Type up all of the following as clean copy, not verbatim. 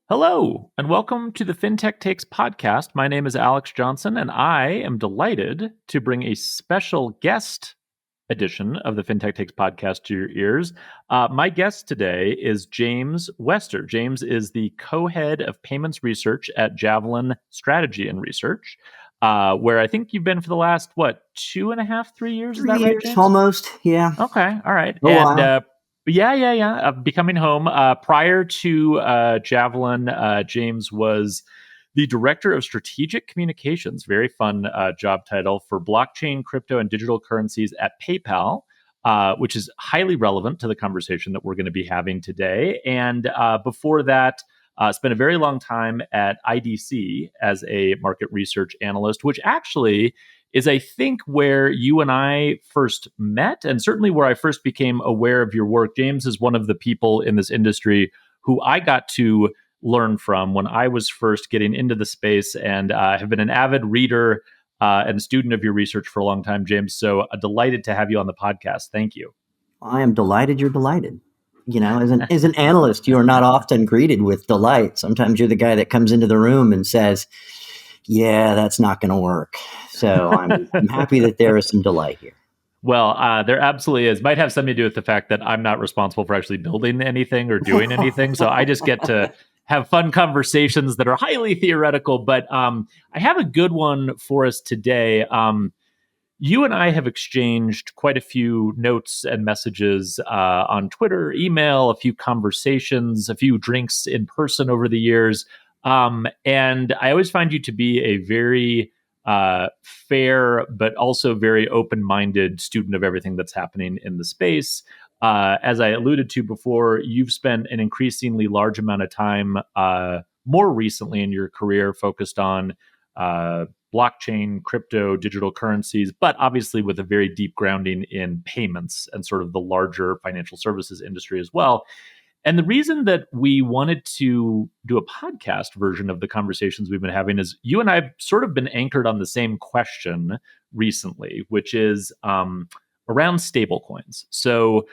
Hello, and welcome to the Fintech Takes podcast. My name is Alex Johnson, and I am delighted to bring a special guest edition of the Fintech Takes podcast to your ears. My guest today is James Wester. James is the co-head of payments research at Javelin Strategy Research, where I think you've been for the last, 2.5, 3 years? Is that right, 3 years, James? almost. Yeah. Okay, all right. A while. Yeah. Becoming home. Prior to Javelin, James was the director of strategic communications. Very fun job title for blockchain, crypto, and digital currencies at PayPal, which is highly relevant to the conversation that we're going to be having today. And before that, spent a very long time at IDC as a market research analyst, which actually is, I think, where you and I first met, and certainly where I first became aware of your work. James is one of the people in this industry who I got to learn from when I was first getting into the space, and have been an avid reader and student of your research for a long time, James. So delighted to have you on the podcast. Thank you. I am delighted you're delighted. You know, as an analyst, you are not often greeted with delight. Sometimes you're the guy that comes into the room and says, yeah, that's not going to work. So I'm happy that there is some delight here. Well, there absolutely is. Might have something to do with the fact that I'm not responsible for actually building anything or doing anything. So I just get to have fun conversations that are highly theoretical. But I have a good one for us today. You and I have exchanged quite a few notes and messages on Twitter, email, a few conversations, a few drinks in person over the years. And I always find you to be a very fair, but also very open-minded student of everything that's happening in the space. As I alluded to before, you've spent an increasingly large amount of time more recently in your career focused on blockchain, crypto, digital currencies, but obviously with a very deep grounding in payments and sort of the larger financial services industry as well. And the reason that we wanted to do a podcast version of the conversations we've been having is you and I have sort of been anchored on the same question recently, which is around stablecoins. So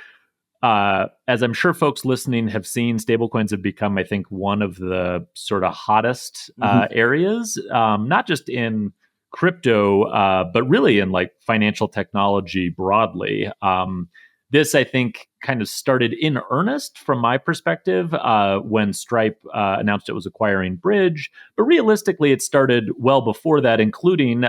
as I'm sure folks listening have seen, stablecoins have become, I think, one of the sort of hottest areas, not just in crypto, but really in like financial technology broadly. This, I think, kind of started in earnest from my perspective when Stripe announced it was acquiring Bridge. But realistically, it started well before that, including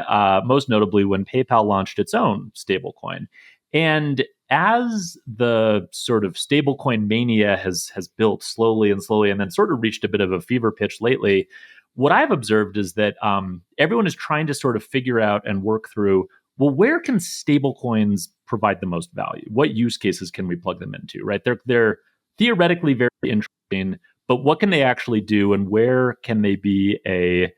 most notably when PayPal launched its own stablecoin. And as the sort of stablecoin mania has built slowly, and then sort of reached a bit of a fever pitch lately, what I've observed is that everyone is trying to sort of figure out and work through, well, where can stablecoins provide the most value? What use cases can we plug them into, right? They're theoretically very interesting, but what can they actually do, and where can they be a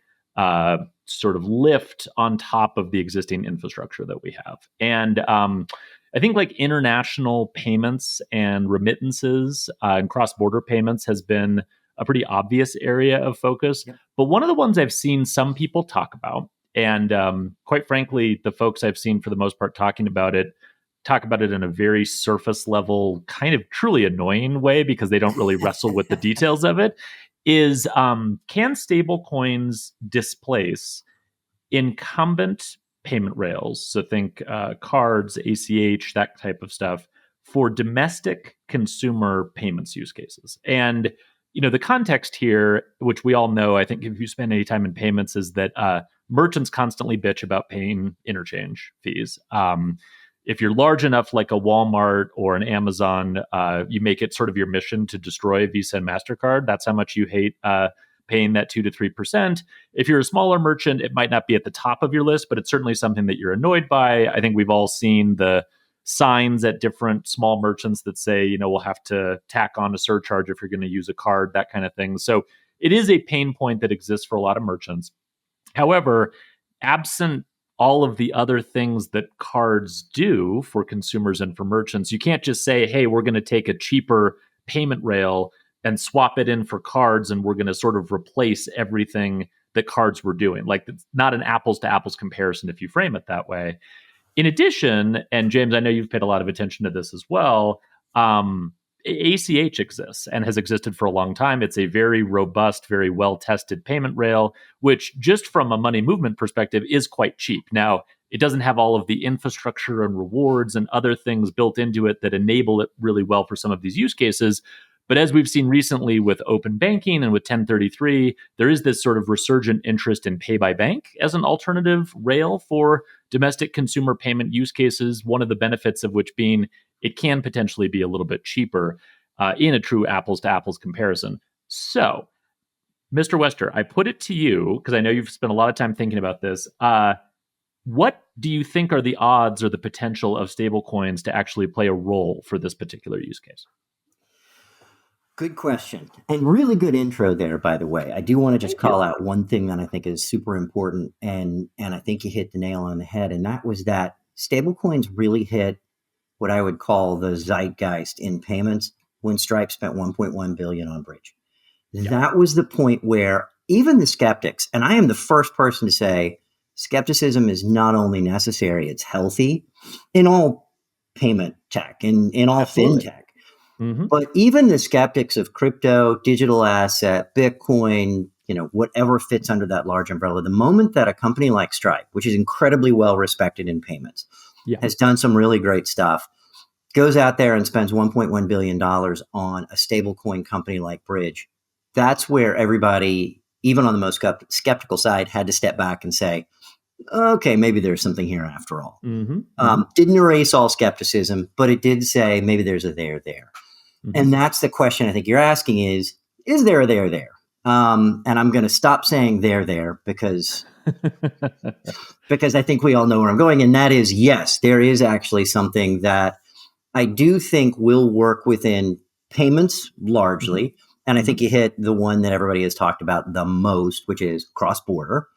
sort of lift on top of the existing infrastructure that we have? And I think like international payments and remittances and cross-border payments has been a pretty obvious area of focus. Yep. But one of the ones I've seen some people talk about, and quite frankly, the folks I've seen for the most part talk about it in a very surface level, kind of truly annoying way because they don't really wrestle with the details of it, is can stablecoins displace incumbent payment rails? So think cards, ACH, that type of stuff for domestic consumer payments use cases. And the context here, which we all know, I think if you spend any time in payments, is that merchants constantly bitch about paying interchange fees. If you're large enough, like a Walmart or an Amazon, you make it sort of your mission to destroy Visa and MasterCard. That's how much you hate paying that 2 to 3%. If you're a smaller merchant, it might not be at the top of your list, but it's certainly something that you're annoyed by. I think we've all seen the signs at different small merchants that say, we'll have to tack on a surcharge if you're going to use a card, that kind of thing. So it is a pain point that exists for a lot of merchants. However, absent all of the other things that cards do for consumers and for merchants, you can't just say, hey, we're going to take a cheaper payment rail and swap it in for cards, and we're going to sort of replace everything that cards were doing. Like, it's not an apples to apples comparison if you frame it that way. In addition, and James, I know you've paid a lot of attention to this as well, ACH exists and has existed for a long time. It's a very robust, very well-tested payment rail, which just from a money movement perspective is quite cheap. Now, it doesn't have all of the infrastructure and rewards and other things built into it that enable it really well for some of these use cases. But as we've seen recently with open banking and with 1033, there is this sort of resurgent interest in pay by bank as an alternative rail for domestic consumer payment use cases. One of the benefits of which being it can potentially be a little bit cheaper in a true apples to apples comparison. So, Mr. Wester, I put it to you because I know you've spent a lot of time thinking about this. What do you think are the odds or the potential of stablecoins to actually play a role for this particular use case? Good question. And really good intro there, by the way. I do want to just call out one thing that I think is super important, and I think you hit the nail on the head, and that was that stablecoins really hit what I would call the zeitgeist in payments when Stripe spent $1.1 billion on Bridge. Yeah. That was the point where even the skeptics, and I am the first person to say skepticism is not only necessary, it's healthy in all payment tech, in all fintech. Mm-hmm. But even the skeptics of crypto, digital asset, Bitcoin, whatever fits under that large umbrella, the moment that a company like Stripe, which is incredibly well respected in payments, has done some really great stuff, goes out there and spends $1.1 billion on a stablecoin company like Bridge, that's where everybody, even on the most skeptical side, had to step back and say, okay, maybe there's something here after all. Mm-hmm. Didn't erase all skepticism, but it did say maybe there's a there there. Mm-hmm. And that's the question I think you're asking is there a there there? And I'm going to stop saying there because I think we all know where I'm going. And that is, yes, there is actually something that I do think will work within payments largely. Mm-hmm. And I think you hit the one that everybody has talked about the most, which is cross-border,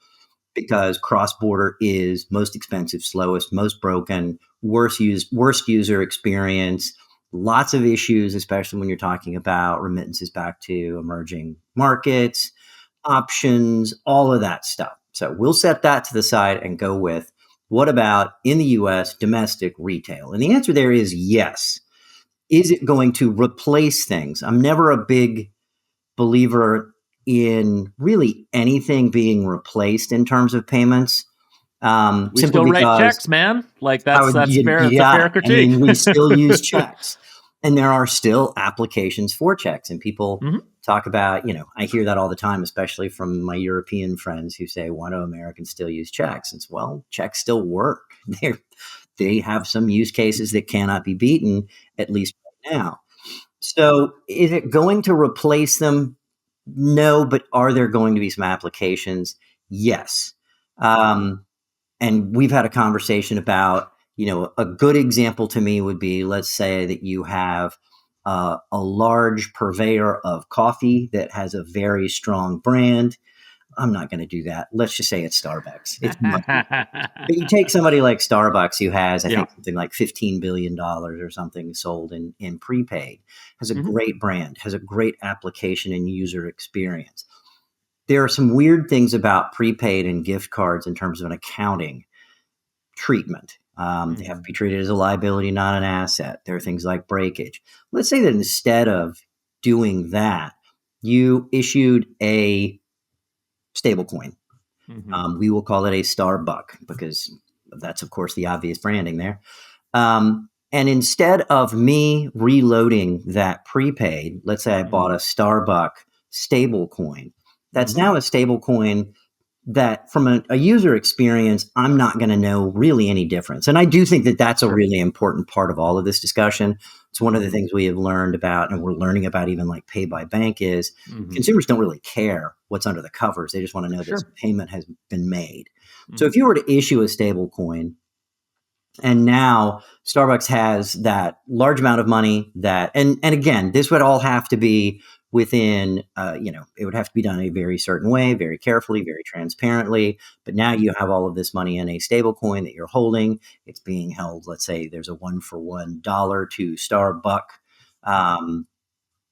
because cross-border is most expensive, slowest, most broken, worst user experience, lots of issues, especially when you're talking about remittances back to emerging markets, options, all of that stuff. So we'll set that to the side and go with, what about in the US, domestic retail? And the answer there is yes. Is it going to replace things? I'm never a big believer in really anything being replaced in terms of payments. We still write checks, man. Like that's fair. It's a fair critique. I mean, we still use checks, and there are still applications for checks. And people talk about, I hear that all the time, especially from my European friends who say, "Why do Americans still use checks?" It's checks still work. They have some use cases that cannot be beaten, at least right now. So, is it going to replace them? No, but are there going to be some applications? Yes. And we've had a conversation about, a good example to me would be, let's say that you have a large purveyor of coffee that has a very strong brand. I'm not going to do that. Let's just say it's Starbucks. It's but you take somebody like Starbucks who has, I think, something like $15 billion or something sold in prepaid, has a great brand, has a great application and user experience. There are some weird things about prepaid and gift cards in terms of an accounting treatment. They have to be treated as a liability, not an asset. There are things like breakage. Let's say that instead of doing that, you issued a stablecoin. We will call it a Starbuck because that's, of course, the obvious branding there. And instead of me reloading that prepaid, let's say I bought a Starbuck stablecoin. That's now a stablecoin that from a user experience, I'm not going to know really any difference. And I do think that that's a really important part of all of this discussion. It's one of the things we have learned about, and we're learning about even like pay by bank is consumers don't really care what's under the covers. They just want to know that payment has been made. So if you were to issue a stable coin, and now Starbucks has that large amount of money that, and again, this would all have to be within, it would have to be done in a very certain way, very carefully, very transparently. But now you have all of this money in a stable coin that you're holding. It's being held, let's say there's a $1-for-$1 to Starbucks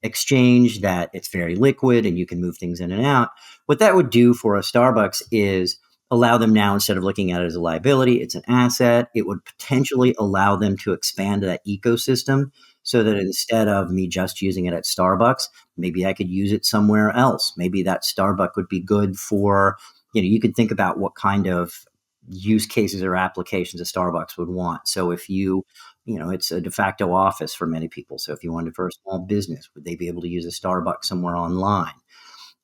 exchange that it's very liquid and you can move things in and out. What that would do for a Starbucks is allow them now, instead of looking at it as a liability, it's an asset. It would potentially allow them to expand that ecosystem so that instead of me just using it at Starbucks, maybe I could use it somewhere else. Maybe that Starbucks would be good for, you could think about what kind of use cases or applications a Starbucks would want. So if it's a de facto office for many people. So if you wanted for a small business, would they be able to use a Starbucks somewhere online?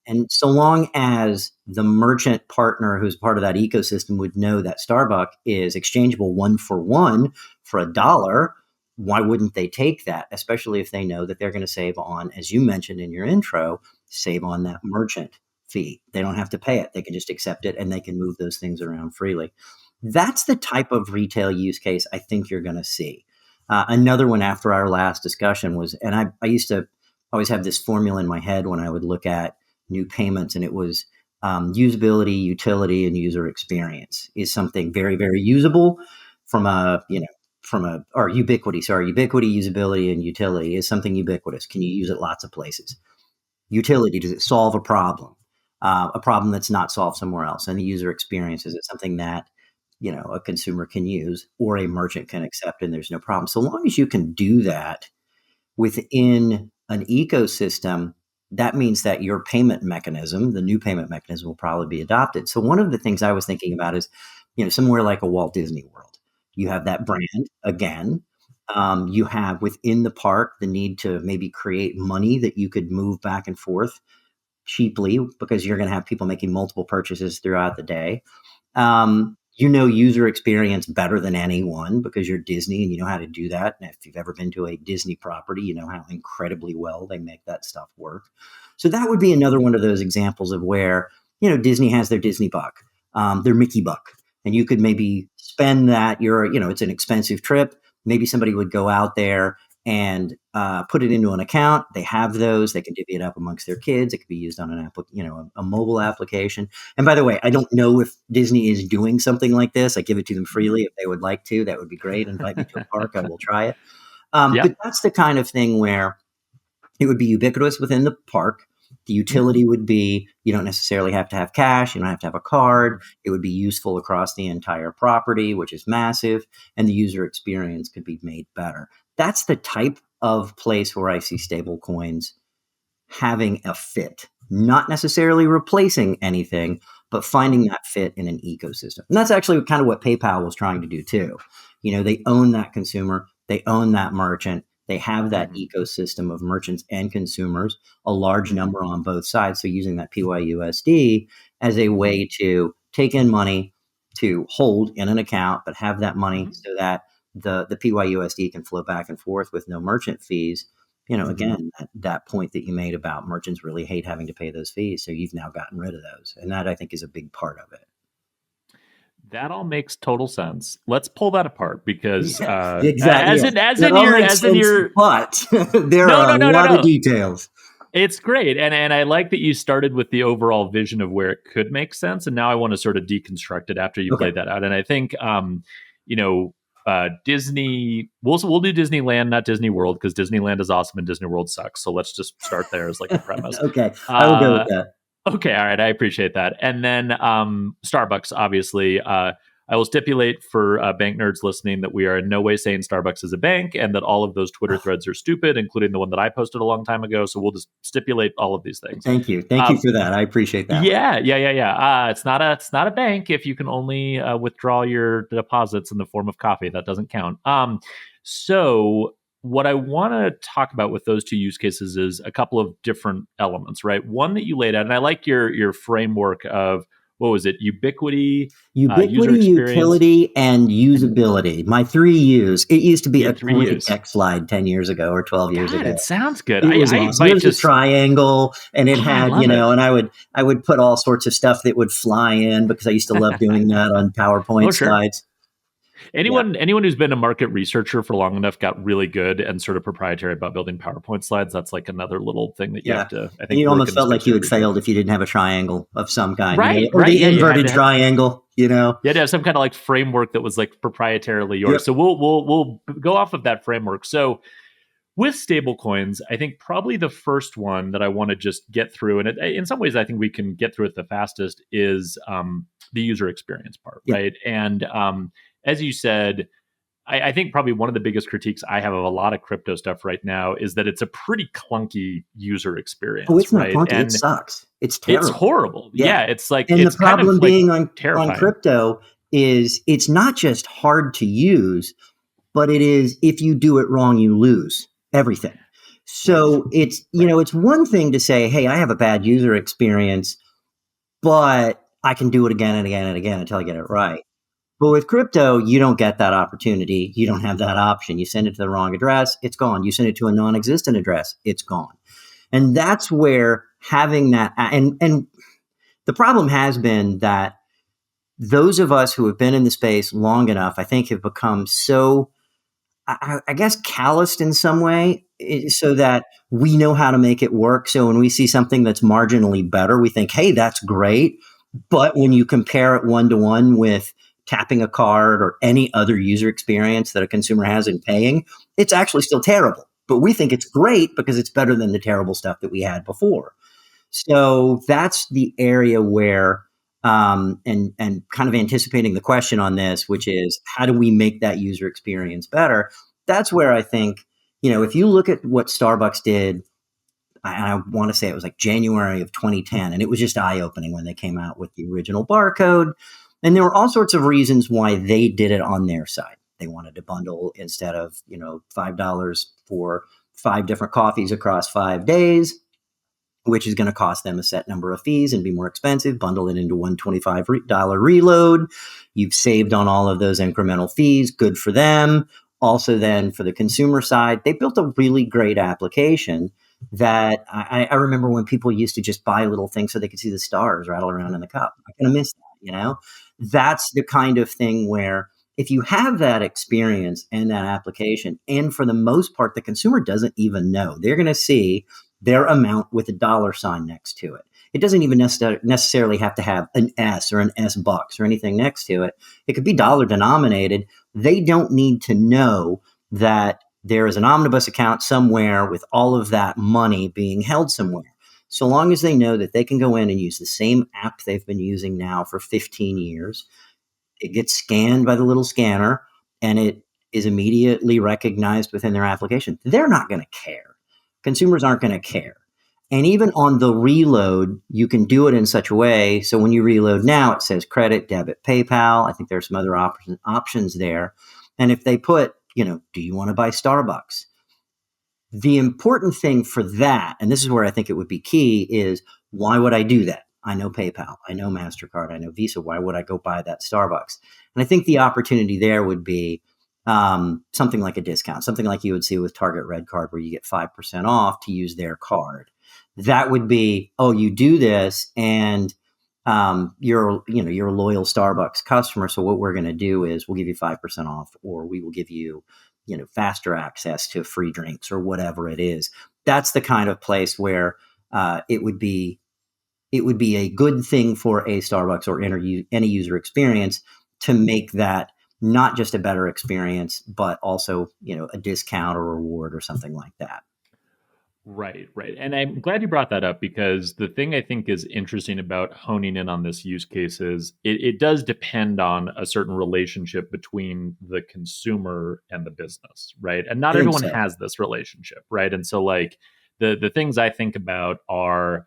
And so long as the merchant partner who's part of that ecosystem would know that Starbucks is exchangeable one for one for $1, why wouldn't they take that? Especially if they know that they're going to save on, as you mentioned in your intro, save on that merchant fee. They don't have to pay it. They can just accept it and they can move those things around freely. That's the type of retail use case I think you're going to see. Another one after our last discussion was, and I used to always have this formula in my head when I would look at new payments, and it was usability, utility, and user experience is something very, very usable or ubiquity. Sorry, ubiquity, usability, and utility is something ubiquitous. Can you use it lots of places? Utility, does it solve a problem? A problem that's not solved somewhere else? And the user experience, is it something that a consumer can use or a merchant can accept and there's no problem? So long as you can do that within an ecosystem, that means that your payment mechanism, the new payment mechanism, will probably be adopted. So one of the things I was thinking about is, somewhere like a Walt Disney World, you have that brand again. You have within the park the need to maybe create money that you could move back and forth cheaply because you're going to have people making multiple purchases throughout the day. User experience better than anyone because you're Disney and you know how to do that. And if you've ever been to a Disney property, you know how incredibly well they make that stuff work. So that would be another one of those examples of where, Disney has their Disney buck, their Mickey buck, and you could maybe spend that. It's an expensive trip. Maybe somebody would go out there and put it into an account. They have those. They can divvy it up amongst their kids. It could be used on a mobile application. And by the way, I don't know if Disney is doing something like this. I give it to them freely if they would like to. That would be great. Invite me to a park. I will try it. But that's the kind of thing where it would be ubiquitous within the park. The utility would be, you don't necessarily have to have cash. You don't have to have a card. It would be useful across the entire property, which is massive. And the user experience could be made better. That's the type of place where I see stablecoins having a fit, not necessarily replacing anything, but finding that fit in an ecosystem. And that's actually kind of what PayPal was trying to do too. They own that consumer, they own that merchant, they have that ecosystem of merchants and consumers, a large number on both sides. So using that PYUSD as a way to take in money to hold in an account, but have that money so that the PYUSD can flow back and forth with no merchant fees. Again, that point that you made about merchants really hate having to pay those fees. So you've now gotten rid of those. And that I think is a big part of it. That all makes total sense. Let's pull that apart because exactly. But there are a lot of details. It's great. And I like that you started with the overall vision of where it could make sense. And now I want to sort of deconstruct it after you played that out. And I think, Disney, we'll do Disneyland, not Disney World, because Disneyland is awesome and Disney World sucks. So let's just start there as like a premise. Okay. I will go with that. Okay. All right. I appreciate that. And then Starbucks, obviously, I will stipulate for bank nerds listening that we are in no way saying Starbucks is a bank and that all of those Twitter threads are stupid, including the one that I posted a long time ago. So we'll just stipulate all of these things. Thank you. Thank you for that. I appreciate that. Yeah. It's not a bank if you can only withdraw your deposits in the form of coffee. That doesn't count. So what I want to talk about with those two use cases is a couple of different elements, right? One that you laid out, and I like your framework of, what was it? Ubiquity, utility, and usability. My 3 U's. It used to be a great tech slide 10 years ago or 12 years ago. It sounds good. It was awesome. It was a triangle, and it had, and I would put all sorts of stuff that would fly in because I used to love doing that on PowerPoint slides. Anyone who's been a market researcher for long enough got really good and sort of proprietary about building PowerPoint slides. That's like another little thing that you have to, I think. You almost felt like you had failed if you didn't have a triangle of some kind. Right. Or the inverted triangle, You had to have some kind of like framework that was like proprietarily yours. Yep. So we'll go off of that framework. So with stablecoins, I think probably the first one that I want to just get through, and in some ways I think we can get through it the fastest, is the user experience part, right? And as you said, I think probably one of the biggest critiques I have of a lot of crypto stuff right now is that it's a pretty clunky user Oh, experience, it's not right? clunky. It And sucks. It's it's terrible. horrible. Yeah. Yeah, it's like And the it's kind of problem like being on terrifying. crypto is it's not just hard to use, but it is, if you do it wrong, you lose everything. So it's, it's one thing to say, hey, I have a bad user experience, but I can do it again and again and again until I get it right. But with crypto, you don't get that opportunity. You don't have that option. You send it to the wrong address, it's gone. You send it to a non-existent address, it's gone. And that's where having that, and the problem has been that those of us who have been in the space long enough, I think, have become so, I guess, calloused in some way, so that we know how to make it work. So when we see something that's marginally better, we think, hey, that's great. But when you compare it one to one with tapping a card or any other user experience that a consumer has in paying, it's actually still terrible. But we think it's great because it's better than the terrible stuff that we had before. So that's the area where, and kind of anticipating the question on this, which is how do we make that user experience better? That's where I think, if you look at what Starbucks did, and I want to say it was like January of 2010, and it was just eye opening when they came out with the original barcode. And there were all sorts of reasons why they did it on their side. They wanted to bundle, instead of, $5 for 5 different coffees across 5 days, which is going to cost them a set number of fees and be more expensive, bundle it into one $25 reload. You've saved on all of those incremental fees. Good for them. Also, then for the consumer side, they built a really great application that I remember when people used to just buy little things so they could see the stars rattle around in the cup. I kind of miss that. That's the kind of thing where if you have that experience and that application, and for the most part, the consumer doesn't even know, they're going to see their amount with a dollar sign next to it. It doesn't even necessarily have to have an S or an S bucks or anything next to it. It could be dollar denominated. They don't need to know that there is an omnibus account somewhere with all of that money being held somewhere. So long as they know that they can go in and use the same app they've been using now for 15 years, it gets scanned by the little scanner and it is immediately recognized within their application. They're not going to care. Consumers aren't going to care. And even on the reload, you can do it in such a way. So when you reload now, it says credit, debit, PayPal. I think there's some other options there. And if they put, do you want to buy Starbucks? The important thing for that, and this is where I think it would be key, is why would I do that? I know PayPal, I know MasterCard, I know Visa. Why would I go buy that Starbucks? And I think the opportunity there would be something like a discount, something like you would see with Target Red Card, where you get 5% off to use their card. That would be, oh, you do this, and you're a loyal Starbucks customer. So what we're going to do is we'll give you 5% off, or we will give you, faster access to free drinks or whatever it is. That's the kind of place where it would be a good thing for a Starbucks or any user experience to make that not just a better experience, but also, a discount or reward or something like that. Right. And I'm glad you brought that up, because the thing I think is interesting about honing in on this use case is it does depend on a certain relationship between the consumer and the business, right? And not everyone has this relationship, right? And so like the things I think about are,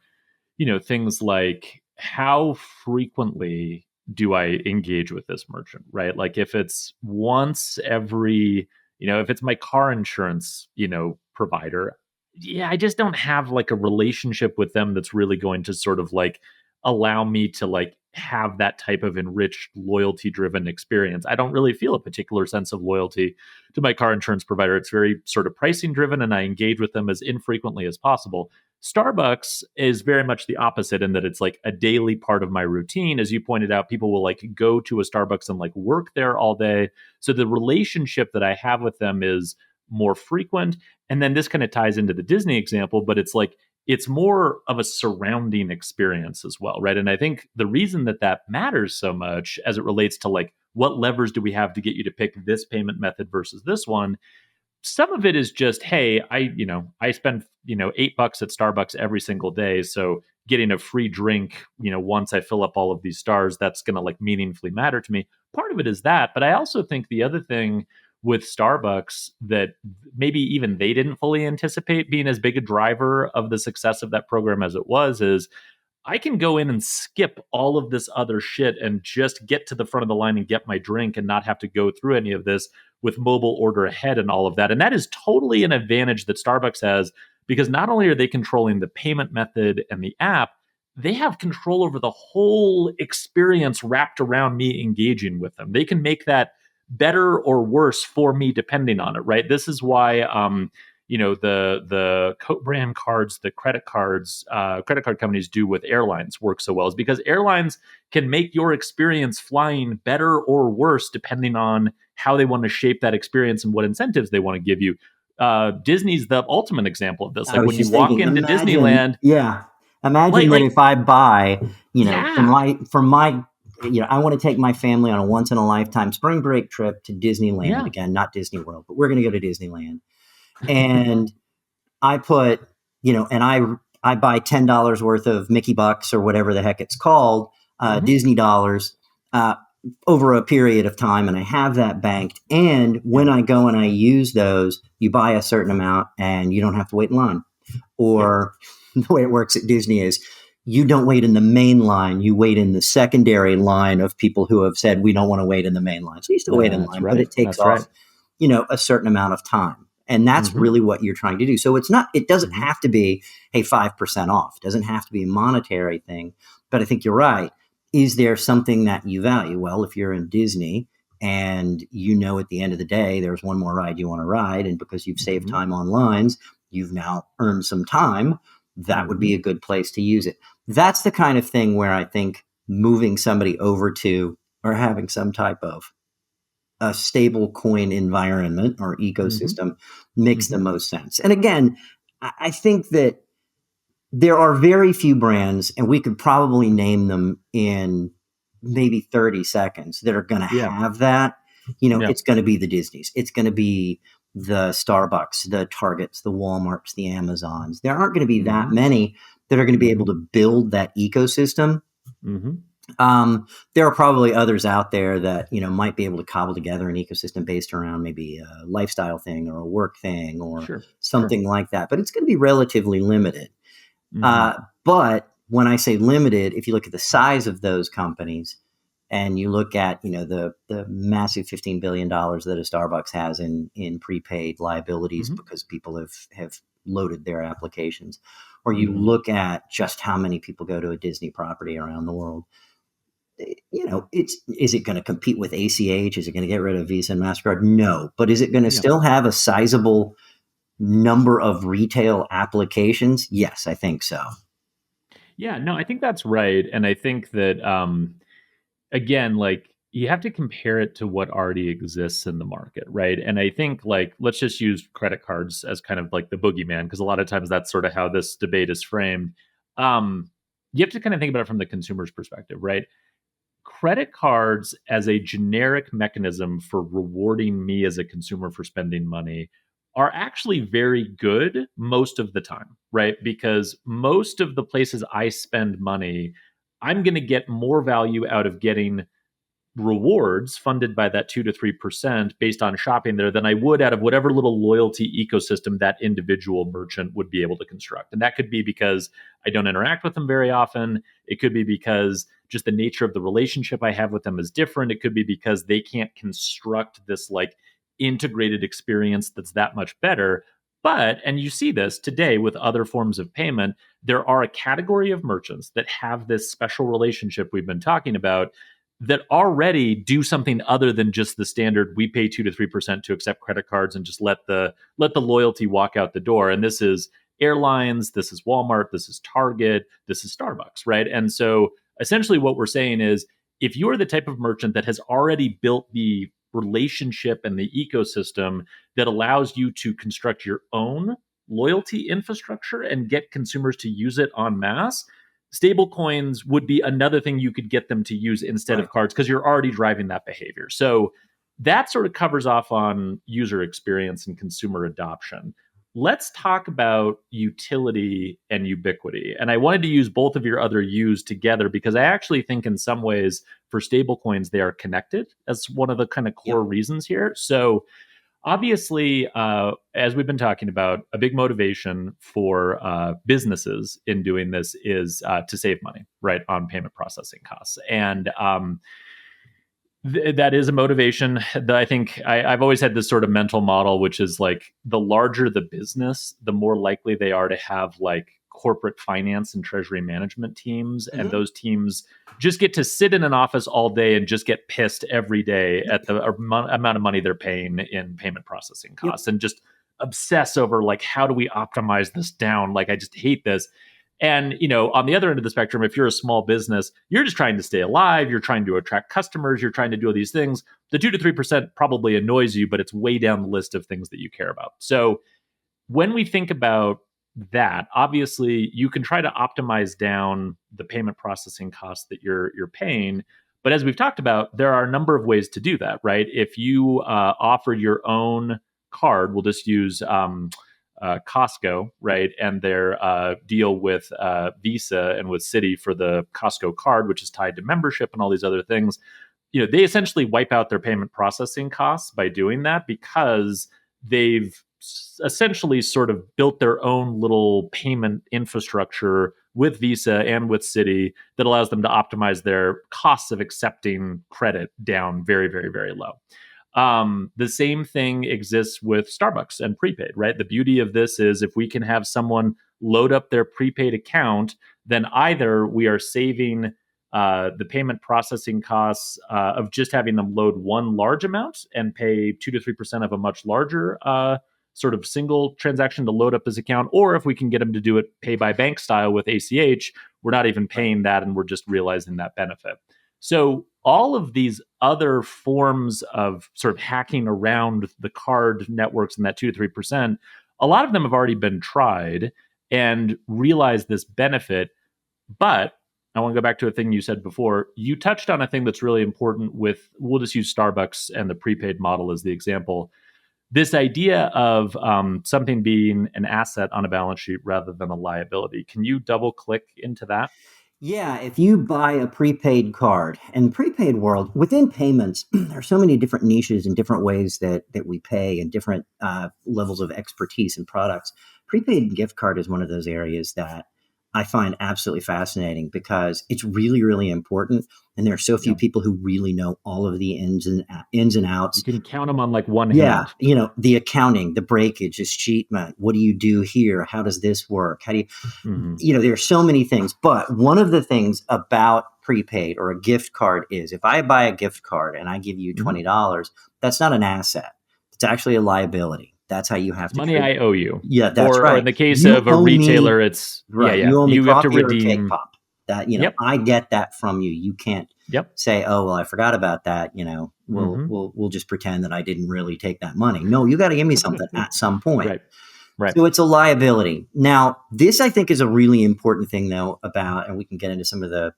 things like how frequently do I engage with this merchant, right? Like if it's once every, if it's my car insurance, provider, yeah, I just don't have like a relationship with them that's really going to sort of like allow me to like have that type of enriched loyalty driven experience. I don't really feel a particular sense of loyalty to my car insurance provider. It's very sort of pricing driven, and I engage with them as infrequently as possible. Starbucks is very much the opposite, in that it's like a daily part of my routine. As you pointed out, people will like go to a Starbucks and like work there all day. So the relationship that I have with them is more frequent. And then this kind of ties into the Disney example, but it's like it's more of a surrounding experience as well, right? And I think the reason that that matters so much as it relates to like what levers do we have to get you to pick this payment method versus this one, some of it is just, hey, I spend, $8 at Starbucks every single day. So getting a free drink, once I fill up all of these stars, that's going to like meaningfully matter to me. Part of it is that. But I also think the other thing with Starbucks that maybe even they didn't fully anticipate being as big a driver of the success of that program as it was, is I can go in and skip all of this other shit and just get to the front of the line and get my drink and not have to go through any of this with mobile order ahead and all of that. And that is totally an advantage that Starbucks has, because not only are they controlling the payment method and the app, they have control over the whole experience wrapped around me engaging with them. They can make that better or worse for me depending on it, right? This is why the co-brand cards, the credit cards, credit card companies do with airlines work so well, is because airlines can make your experience flying better or worse depending on how they want to shape that experience and what incentives they want to give you. Disney's the ultimate example of this. Like when you walk into Disneyland, imagine that if I buy, yeah, for my I want to take my family on a once in a lifetime spring break trip to Disneyland yeah, again, not Disney World, but we're going to go to Disneyland. And I put, and I buy $10 worth of Mickey bucks or whatever the heck it's called, Disney dollars, over a period of time, and I have that banked. And when I go and I use those, you buy a certain amount and you don't have to wait in line. Or the way it works at Disney is you don't wait in the main line, you wait in the secondary line of people who have said, we don't want to wait in the main line. So you still wait in line, but it takes off, a certain amount of time. And that's really what you're trying to do. So it doesn't have to be, hey, 5% off. It doesn't have to be a monetary thing. But I think you're right. Is there something that you value? Well, if you're in Disney and at the end of the day, there's one more ride you want to ride, and because you've saved time on lines, you've now earned some time, that would be a good place to use it. That's the kind of thing where I think moving somebody over to, or having some type of a stable coin environment or ecosystem makes the most sense. And again, I think that there are very few brands, and we could probably name them in maybe 30 seconds, that are going to have that. It's going to be the Disneys. It's going to be the Starbucks, the Targets, the Walmarts, the Amazons. There aren't going to be that many that are going to be able to build that ecosystem. There are probably others out there that, might be able to cobble together an ecosystem based around maybe a lifestyle thing or a work thing or something like that. But it's going to be relatively limited. But when I say limited, if you look at the size of those companies and you look at, the massive $15 billion that a Starbucks has in prepaid liabilities because people have loaded their applications, or you look at just how many people go to a Disney property around the world, is it going to compete with ACH? Is it going to get rid of Visa and MasterCard? No. But is it going to still have a sizable number of retail applications? Yes, I think so. Yeah, no, I think that's right. And I think that, again, like you have to compare it to what already exists in the market, right? And I think, like, let's just use credit cards as kind of like the boogeyman, because a lot of times that's sort of how this debate is framed. You have to kind of think about it from the consumer's perspective, right? Credit cards as a generic mechanism for rewarding me as a consumer for spending money are actually very good most of the time, right? Because most of the places I spend money, I'm going to get more value out of getting rewards funded by that 2 to 3% based on shopping there than I would out of whatever little loyalty ecosystem that individual merchant would be able to construct. And that could be because I don't interact with them very often. It could be because just the nature of the relationship I have with them is different. It could be because they can't construct this like integrated experience that's that much better. But, and you see this today with other forms of payment, there are a category of merchants that have this special relationship we've been talking about that already do something other than just the standard, we pay 2 to 3% to accept credit cards and just let the loyalty walk out the door. And this is airlines, this is Walmart, this is Target, this is Starbucks, right? And so essentially what we're saying is, if you're the type of merchant that has already built the relationship and the ecosystem that allows you to construct your own loyalty infrastructure and get consumers to use it en masse, stablecoins would be another thing you could get them to use instead of cards, because you're already driving that behavior. So that sort of covers off on user experience and consumer adoption. Let's talk about utility and ubiquity. And I wanted to use both of your other U's together because I actually think in some ways for stablecoins, they are connected as one of the kind of core reasons here. So Obviously, as we've been talking about, a big motivation for businesses in doing this is to save money, right, on payment processing costs. And that is a motivation that I think I've always had this sort of mental model, which is like the larger the business, the more likely they are to have like corporate finance and treasury management teams. And those teams just get to sit in an office all day and just get pissed every day at the amount of money they're paying in payment processing costs and just obsess over like, how do we optimize this down? Like, I just hate this. And, on the other end of the spectrum, if you're a small business, you're just trying to stay alive. You're trying to attract customers. You're trying to do all these things. The 2 to 3% probably annoys you, but it's way down the list of things that you care about. So when we think about that, obviously you can try to optimize down the payment processing costs that you're paying. But as we've talked about, there are a number of ways to do that, right? If you offer your own card, we'll just use Costco, right, and their deal with Visa and with Citi for the Costco card, which is tied to membership and all these other things. They essentially wipe out their payment processing costs by doing that, because they've essentially sort of built their own little payment infrastructure with Visa and with Citi that allows them to optimize their costs of accepting credit down very, very, very low. The same thing exists with Starbucks and prepaid, right? The beauty of this is if we can have someone load up their prepaid account, then either we are saving the payment processing costs of just having them load one large amount and pay 2 to 3% of a much larger sort of single transaction to load up his account, or if we can get them to do it pay by bank style with ACH, we're not even paying that and we're just realizing that benefit. So all of these other forms of sort of hacking around the card networks and that 2 to 3%, a lot of them have already been tried and realized this benefit. But I want to go back to a thing you said before. You touched on a thing that's really important with, we'll just use Starbucks and the prepaid model as the example. This idea of something being an asset on a balance sheet rather than a liability. Can you double click into that? Yeah, if you buy a prepaid card, and the prepaid world, within payments, there are so many different niches and different ways that we pay and different levels of expertise in products. Prepaid gift card is one of those areas that I find absolutely fascinating because it's really, really important. And there are so few people who really know all of the ins and outs. You can count them on like one Yeah, hand. the accounting, the breakage, achievement. What do you do here? How does this work? How do you, there are so many things. But one of the things about prepaid or a gift card is if I buy a gift card and I give you $20, that's not an asset. It's actually a liability. That's how you have to money I owe you. Yeah, that's right. Or in the case of a retailer, it's right. Yeah. You owe me you have to coffee redeem. or cake pop. That I get that from you. You can't say, "Oh, well, I forgot about that." We'll just pretend that I didn't really take that money. No, you got to give me something at some point. Right. So it's a liability. Now, this I think is a really important thing, though, about, and we can get into some of the,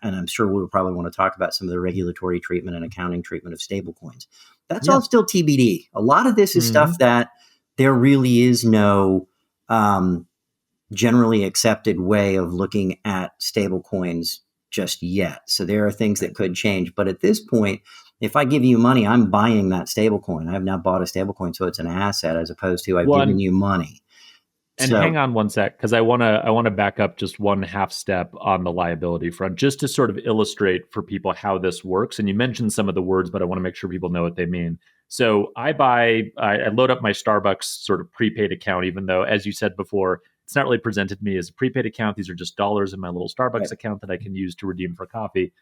and I'm sure we'll probably want to talk about some of the regulatory treatment and accounting treatment of stablecoins. That's all still TBD. A lot of this is stuff that there really is no generally accepted way of looking at stablecoins just yet. So there are things that could change. But at this point, if I give you money, I'm buying that stablecoin. I've now bought a stablecoin, so it's an asset as opposed to I've given you money. And hang on one sec, because I want to back up just one half step on the liability front, just to sort of illustrate for people how this works. And you mentioned some of the words, but I want to make sure people know what they mean. So I load up my Starbucks sort of prepaid account, even though, as you said before, it's not really presented to me as a prepaid account. These are just dollars in my little Starbucks account that I can use to redeem for coffee.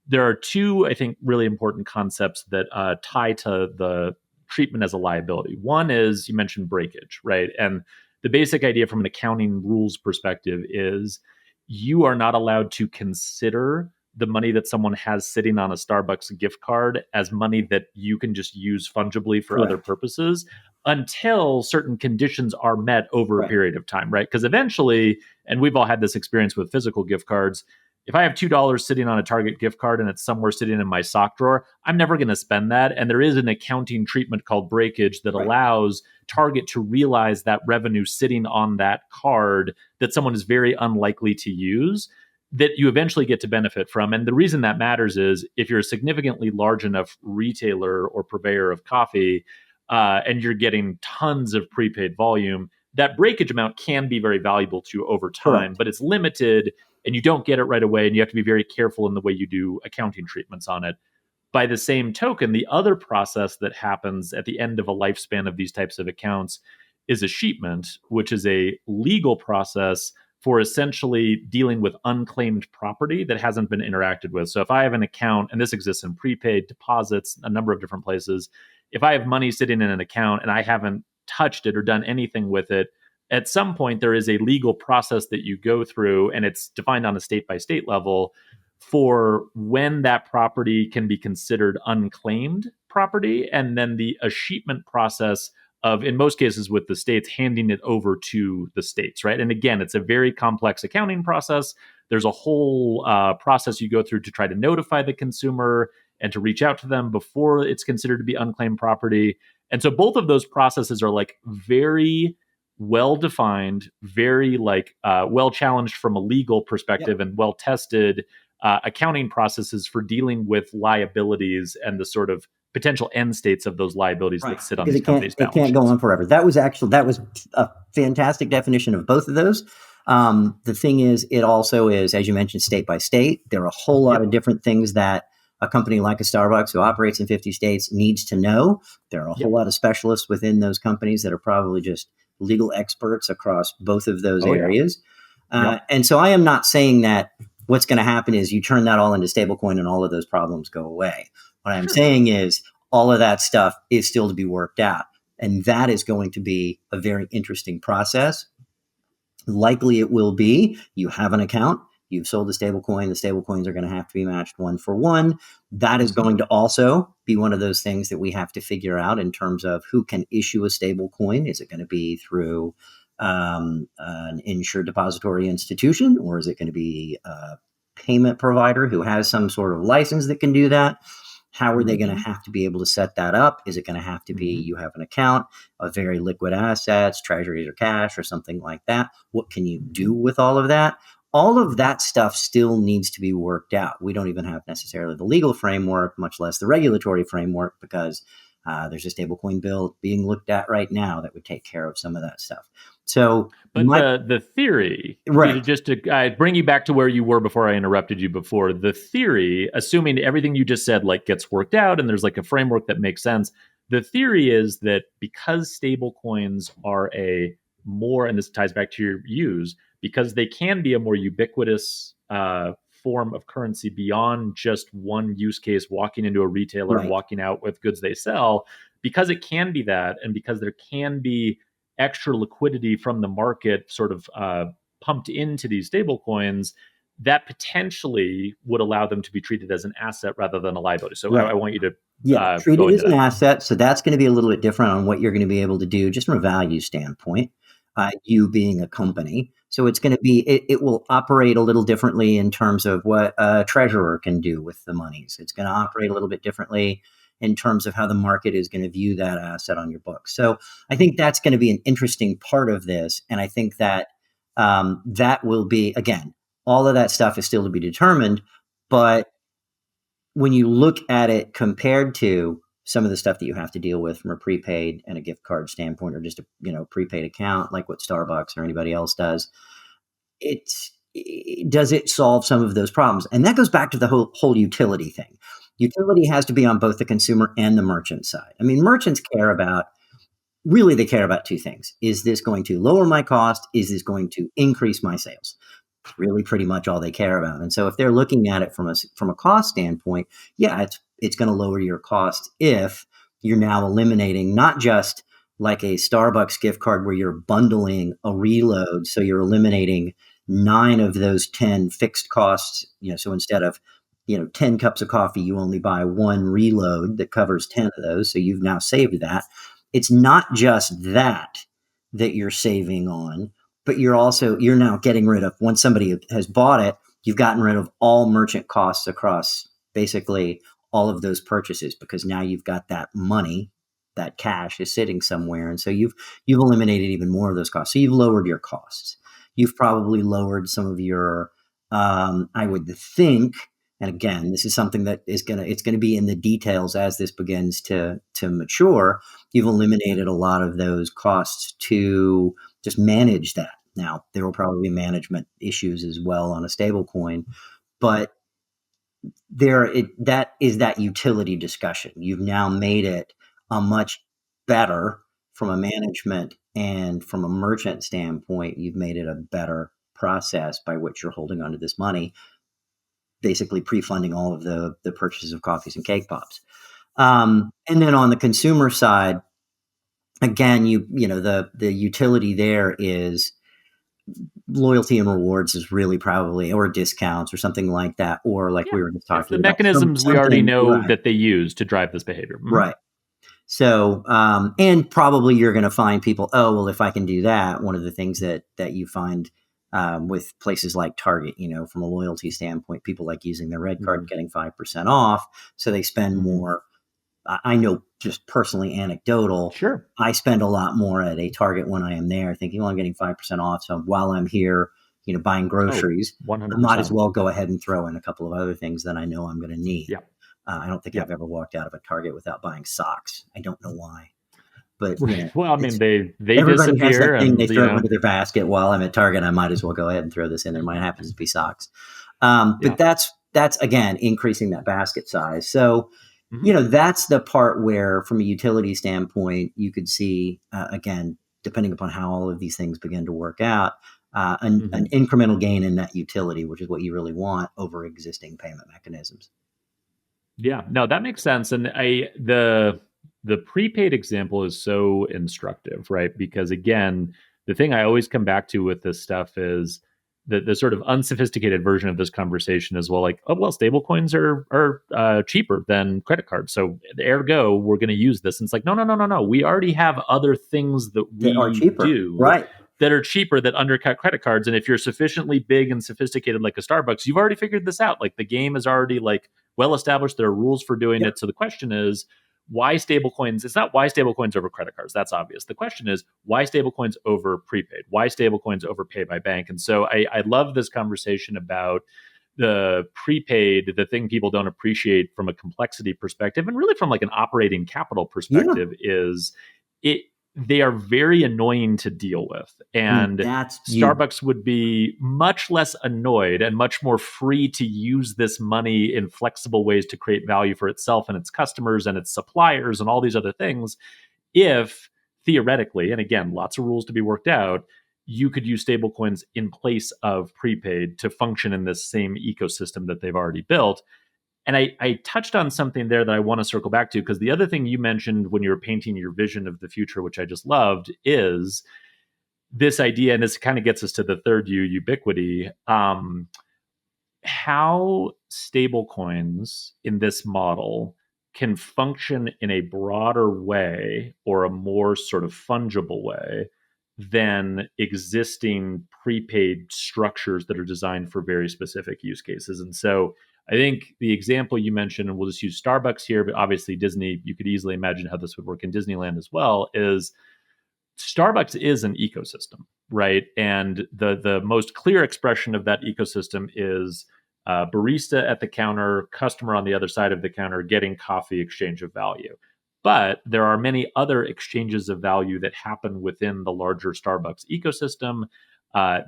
There are two, I think, really important concepts that tie to the treatment as a liability. One is, you mentioned breakage, right? And the basic idea from an accounting rules perspective is you are not allowed to consider the money that someone has sitting on a Starbucks gift card as money that you can just use fungibly for other purposes until certain conditions are met over a period of time, right? Because eventually, and we've all had this experience with physical gift cards, if I have $2 sitting on a Target gift card and it's somewhere sitting in my sock drawer, I'm never going to spend that. And there is an accounting treatment called breakage that allows Target to realize that revenue sitting on that card that someone is very unlikely to use, that you eventually get to benefit from. And the reason that matters is if you're a significantly large enough retailer or purveyor of coffee, and you're getting tons of prepaid volume, that breakage amount can be very valuable to you over time, Correct. but it's limited and you don't get it right away. And you have to be very careful in the way you do accounting treatments on it. By the same token, the other process that happens at the end of a lifespan of these types of accounts is escheatment, which is a legal process for essentially dealing with unclaimed property that hasn't been interacted with. So if I have an account, and this exists in prepaid deposits, a number of different places, if I have money sitting in an account and I haven't touched it or done anything with it, at some point there is a legal process that you go through, and it's defined on a state by state level for when that property can be considered unclaimed property, and then the escheatment process of, in most cases with the states, handing it over to the states, right? And again, it's a very complex accounting process. There's a whole process you go through to try to notify the consumer and to reach out to them before it's considered to be unclaimed property. And so both of those processes are like very well defined, very like well challenged from a legal perspective, and well tested accounting processes for dealing with liabilities and the sort of potential end states of those liabilities that sit on these companies' balance It can't go sheets. on forever. That was a fantastic definition of both of those. The thing is, it also is, as you mentioned, state by state. There are a whole lot of different things that a company like a Starbucks who operates in 50 states needs to know. There are a whole lot of specialists within those companies that are probably just legal experts across both of those areas. And so I am not saying that what's going to happen is you turn that all into stablecoin and all of those problems go away. What I'm saying is all of that stuff is still to be worked out. And that is going to be a very interesting process. Likely it will be, you have an account, you've sold the stablecoins are going to have to be matched one for one. That is going to also be one of those things that we have to figure out in terms of who can issue a stablecoin. Is it going to be through an insured depository institution, or is it going to be a payment provider who has some sort of license that can do that? How are they going to have to be able to set that up? Is it going to have to be you have an account of very liquid assets, treasuries or cash or something like that? What can you do with all of that? All of that stuff still needs to be worked out. We don't even have necessarily the legal framework, much less the regulatory framework, because there's a stablecoin bill being looked at right now that would take care of some of that stuff. So, but the theory, just to bring you back to where you were before I interrupted you before, the theory, assuming everything you just said like gets worked out and there's like a framework that makes sense, the theory is that because stablecoins are a more, and this ties back to your use, because they can be a more ubiquitous form of currency beyond just one use case, walking into a retailer and walking out with goods they sell, because it can be that, and because there can be extra liquidity from the market sort of pumped into these stable coins, that potentially would allow them to be treated as an asset rather than a liability. So I want you to treat it as an asset. So that's going to be a little bit different on what you're going to be able to do just from a value standpoint, you being a company. So it's going to be, it will operate a little differently in terms of what a treasurer can do with the monies. It's going to operate a little bit differently in terms of how the market is going to view that asset on your books. So I think that's going to be an interesting part of this. And I think that that will be, again, all of that stuff is still to be determined. But when you look at it compared to some of the stuff that you have to deal with from a prepaid and a gift card standpoint, or just a prepaid account like what Starbucks or anybody else does, does it solve some of those problems? And that goes back to the whole utility thing. Utility has to be on both the consumer and the merchant side. I mean, merchants care about two things. Is this going to lower my cost? Is this going to increase my sales? It's really pretty much all they care about. And so if they're looking at it from a cost standpoint, it's going to lower your cost if you're now eliminating not just like a Starbucks gift card where you're bundling a reload. So you're eliminating 9 of those 10 fixed costs. So instead of 10 cups of coffee, you only buy 1 reload that covers 10 of those. So you've now saved that. It's not just that you're saving on, but you're now getting rid of, once somebody has bought it, you've gotten rid of all merchant costs across basically all of those purchases, because now you've got that money, that cash is sitting somewhere. And so you've eliminated even more of those costs. So you've lowered your costs. You've probably lowered some of your, I would think, And again, this is something that it's going to be in the details as this begins to mature. You've eliminated a lot of those costs to just manage that. Now, there will probably be management issues as well on a stable coin, but that is that utility discussion. You've now made it a much better from a management and from a merchant standpoint. You've made it a better process by which you're holding onto this money, basically pre-funding all of the purchases of coffees and cake pops. And then on the consumer side, again, the utility there is loyalty and rewards is really probably, or discounts or something like that, or like we were just talking it's the about mechanisms we already know that they use to drive this behavior. Right. So, and probably you're going to find people, oh, well, if I can do that, one of the things that you find with places like Target, from a loyalty standpoint, people like using their red card, getting 5% off. So they spend more. I know, just personally anecdotal. Sure. I spend a lot more at a Target when I am there thinking, well, I'm getting 5% off. So while I'm here, buying groceries, 100%. I might as well go ahead and throw in a couple of other things that I know I'm going to need. Yeah. I don't think I've ever walked out of a Target without buying socks. I don't know why. But well, I mean, they everybody disappear. has that thing, and they throw it into their basket. While I'm at Target, I might as well go ahead and throw this in there. Mine happens to be socks. But that's again increasing that basket size. So that's the part where, from a utility standpoint, you could see again, depending upon how all of these things begin to work out, an incremental gain in that utility, which is what you really want over existing payment mechanisms. Yeah, no, that makes sense. And the prepaid example is so instructive, right? Because again, the thing I always come back to with this stuff is the sort of unsophisticated version of this conversation is, well, like, oh, well, stable coins are cheaper than credit cards. So ergo, we're going to use this. And it's like, no. We already have other things that we are cheaper. Do. Right. That are cheaper, that undercut credit cards. And if you're sufficiently big and sophisticated like a Starbucks, you've already figured this out. Like, the game is already like well established. There are rules for doing it. So the question is, why stablecoins? It's not why stablecoins over credit cards. That's obvious. The question is, why stablecoins over prepaid? Why stablecoins over pay by bank? And so I love this conversation about the prepaid, the thing people don't appreciate from a complexity perspective, and really from like an operating capital perspective, is they are very annoying to deal with. And Starbucks would be much less annoyed and much more free to use this money in flexible ways to create value for itself and its customers and its suppliers and all these other things if, theoretically, and again, lots of rules to be worked out, you could use stablecoins in place of prepaid to function in this same ecosystem that they've already built. And I touched on something there that I want to circle back to, because the other thing you mentioned when you were painting your vision of the future, which I just loved, is this idea, and this kind of gets us to the third U, ubiquity, how stablecoins in this model can function in a broader way or a more sort of fungible way than existing prepaid structures that are designed for very specific use cases. And so I think the example you mentioned, and we'll just use Starbucks here, but obviously Disney, you could easily imagine how this would work in Disneyland as well, is Starbucks is an ecosystem, right? And the most clear expression of that ecosystem is barista at the counter, customer on the other side of the counter, getting coffee, exchange of value. But there are many other exchanges of value that happen within the larger Starbucks ecosystem.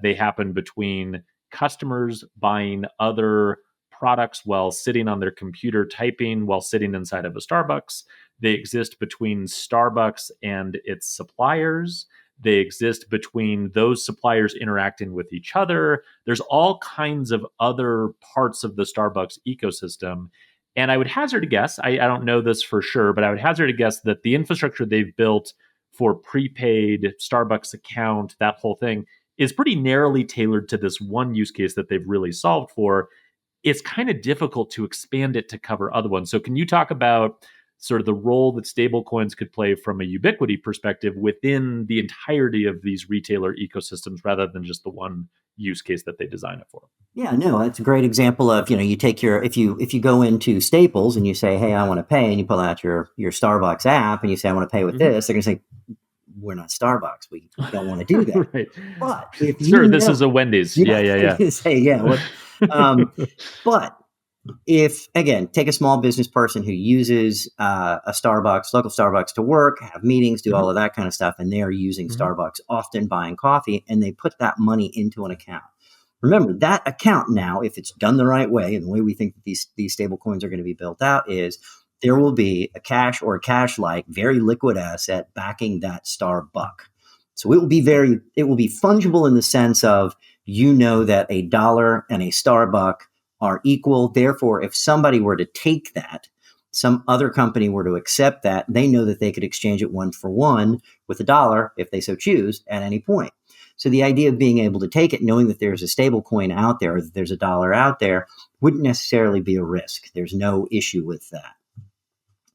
They happen between customers buying other products while sitting on their computer typing while sitting inside of a Starbucks. They exist between Starbucks and its suppliers. They exist between those suppliers interacting with each other. There's all kinds of other parts of the Starbucks ecosystem. And I would hazard a guess, I don't know this for sure, but I would hazard a guess that the infrastructure they've built for prepaid Starbucks account, that whole thing, is pretty narrowly tailored to this one use case that they've really solved for. It's kind of difficult to expand it to cover other ones. So can you talk about sort of the role that stablecoins could play from a ubiquity perspective within the entirety of these retailer ecosystems rather than just the one use case that they design it for? Yeah, no, that's a great example of, you take your, if you go into Staples and you say, hey, I want to pay, and you pull out your Starbucks app and you say, I want to pay with this, they're going to say, we're not Starbucks. We don't want to do that. Right. But if this is a Wendy's. Yeah. Say, but if, again, take a small business person who uses a Starbucks, local Starbucks to work, have meetings, do all of that kind of stuff, and they're using Starbucks, often buying coffee, and they put that money into an account. Remember, that account now, if it's done the right way, and the way we think that these stable coins are going to be built out is there will be a cash or a cash-like, very liquid asset backing that Starbuck. So it will be fungible in the sense of, that a dollar and a Starbuck are equal. Therefore, if somebody were to take that, some other company were to accept that, they know that they could exchange it one for one with a dollar if they so choose at any point. So the idea of being able to take it, knowing that there's a stable coin out there, or that there's a dollar out there, wouldn't necessarily be a risk. There's no issue with that.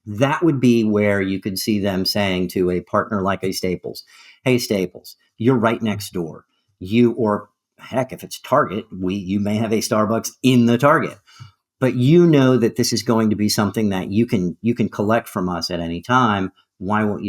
That would be where you could see them saying to a partner like a Staples, hey, Staples, you're right next door. Or heck, if it's Target, you may have a Starbucks in the Target. But that this is going to be something that you can collect from us at any time. Why don't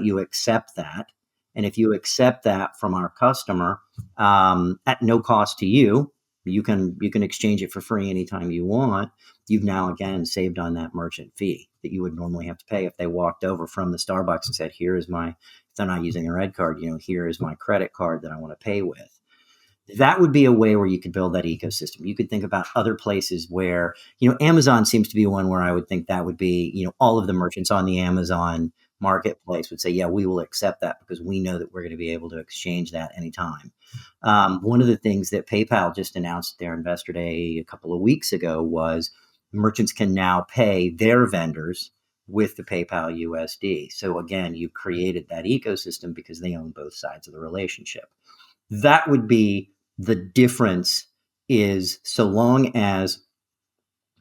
you accept that? And if you accept that from our customer at no cost to you, you can exchange it for free anytime you want. You've now again saved on that merchant fee that you would normally have to pay if they walked over from the Starbucks and said, "Here is if they're not using a red card, here is my credit card that I want to pay with." That would be a way where you could build that ecosystem. You could think about other places where, Amazon seems to be one where I would think that would be, all of the merchants on the Amazon marketplace would say, yeah, we will accept that because we know that we're going to be able to exchange that anytime. One of the things that PayPal just announced at their investor day a couple of weeks ago was merchants can now pay their vendors with the PayPal USD. So again, you created that ecosystem because they own both sides of the relationship. That would be the difference, is so long as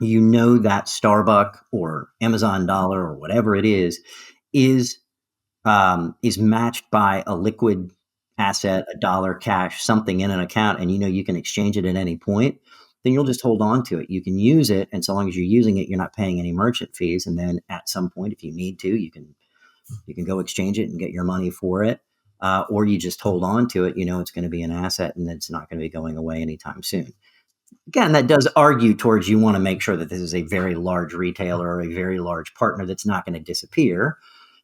that Starbucks or Amazon dollar or whatever it is matched by a liquid asset, a dollar, cash, something in an account, and you can exchange it at any point, then you'll just hold on to it. You can use it, and so long as you're using it, you're not paying any merchant fees. And then at some point, if you need to, you can go exchange it and get your money for it. Or you just hold on to it. It's going to be an asset and it's not going to be going away anytime soon. Again, that does argue towards you want to make sure that this is a very large retailer or a very large partner that's not going to disappear.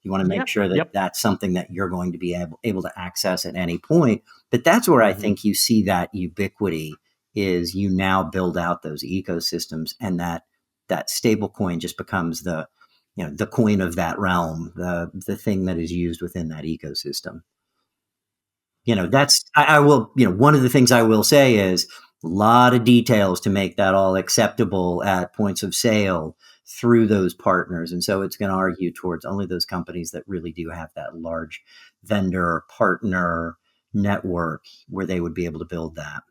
You want to make sure that that's something that you're going to be able to access at any point. But that's where I think you see that ubiquity is you now build out those ecosystems, and that stable coin just becomes the coin of that realm, the thing that is used within that ecosystem. I will, one of the things I will say is a lot of details to make that all acceptable at points of sale through those partners. And so it's going to argue towards only those companies that really do have that large vendor partner network where they would be able to build that.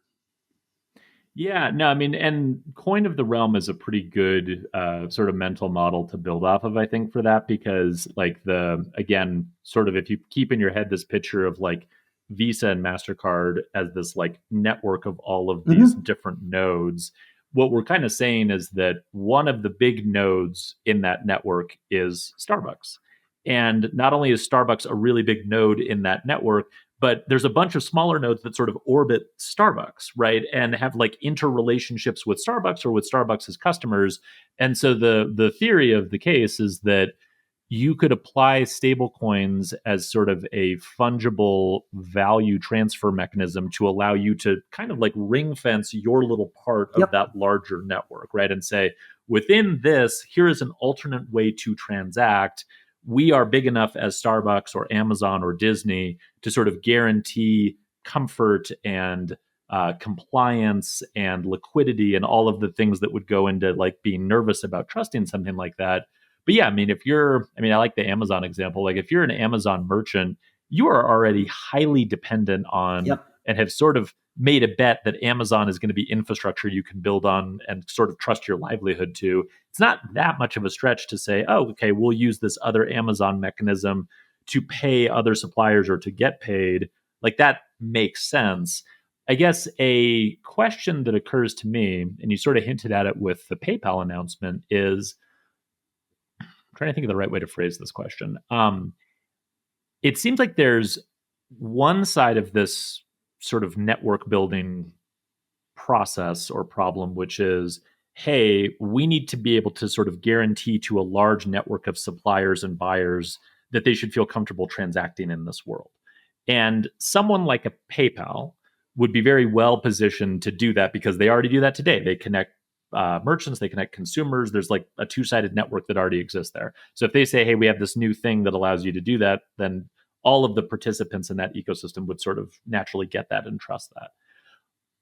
Yeah, no, I mean, and coin of the realm is a pretty good sort of mental model to build off of, I think, for that, because again, sort of if you keep in your head this picture of Visa and MasterCard as this network of all of these different nodes, what we're kind of saying is that one of the big nodes in that network is Starbucks. And not only is Starbucks a really big node in that network, but there's a bunch of smaller nodes that sort of orbit Starbucks, right? And have interrelationships with Starbucks or with Starbucks' customers. And so the theory of the case is that you could apply stablecoins as sort of a fungible value transfer mechanism to allow you to kind of ring fence your little part of that larger network, right? And say, within this, here is an alternate way to transact. We are big enough as Starbucks or Amazon or Disney to sort of guarantee comfort and compliance and liquidity and all of the things that would go into being nervous about trusting something like that. But yeah, I mean, I like the Amazon example. If you're an Amazon merchant, you are already highly dependent on and have sort of made a bet that Amazon is going to be infrastructure you can build on and sort of trust your livelihood to. It's not that much of a stretch to say, oh, okay, we'll use this other Amazon mechanism to pay other suppliers or to get paid. That makes sense. I guess a question that occurs to me, and you sort of hinted at it with the PayPal announcement, is I'm trying to think of the right way to phrase this question. It seems like there's one side of this sort of network building process or problem, which is, hey, we need to be able to sort of guarantee to a large network of suppliers and buyers that they should feel comfortable transacting in this world. And someone like a PayPal would be very well positioned to do that because they already do that today. They connect merchants, they connect consumers. There's like a two-sided network that already exists there. So if they say, hey, we have this new thing that allows you to do that, then all of the participants in that ecosystem would sort of naturally get that and trust that.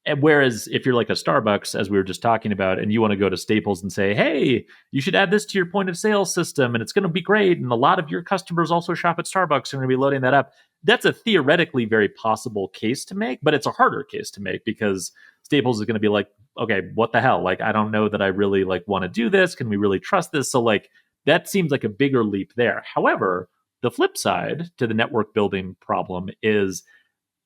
And whereas if you're like a Starbucks, as we were just talking about, and you want to go to Staples and say, hey, you should add this to your point of sale system and it's going to be great. And a lot of your customers also shop at Starbucks and are going to be loading that up. That's a theoretically very possible case to make, but it's a harder case to make because Staples is going to be like, okay, what the hell? Like, I don't know that I really like want to do this. Can we really trust this? So like, that seems like a bigger leap there. However, the flip side to the network building problem is,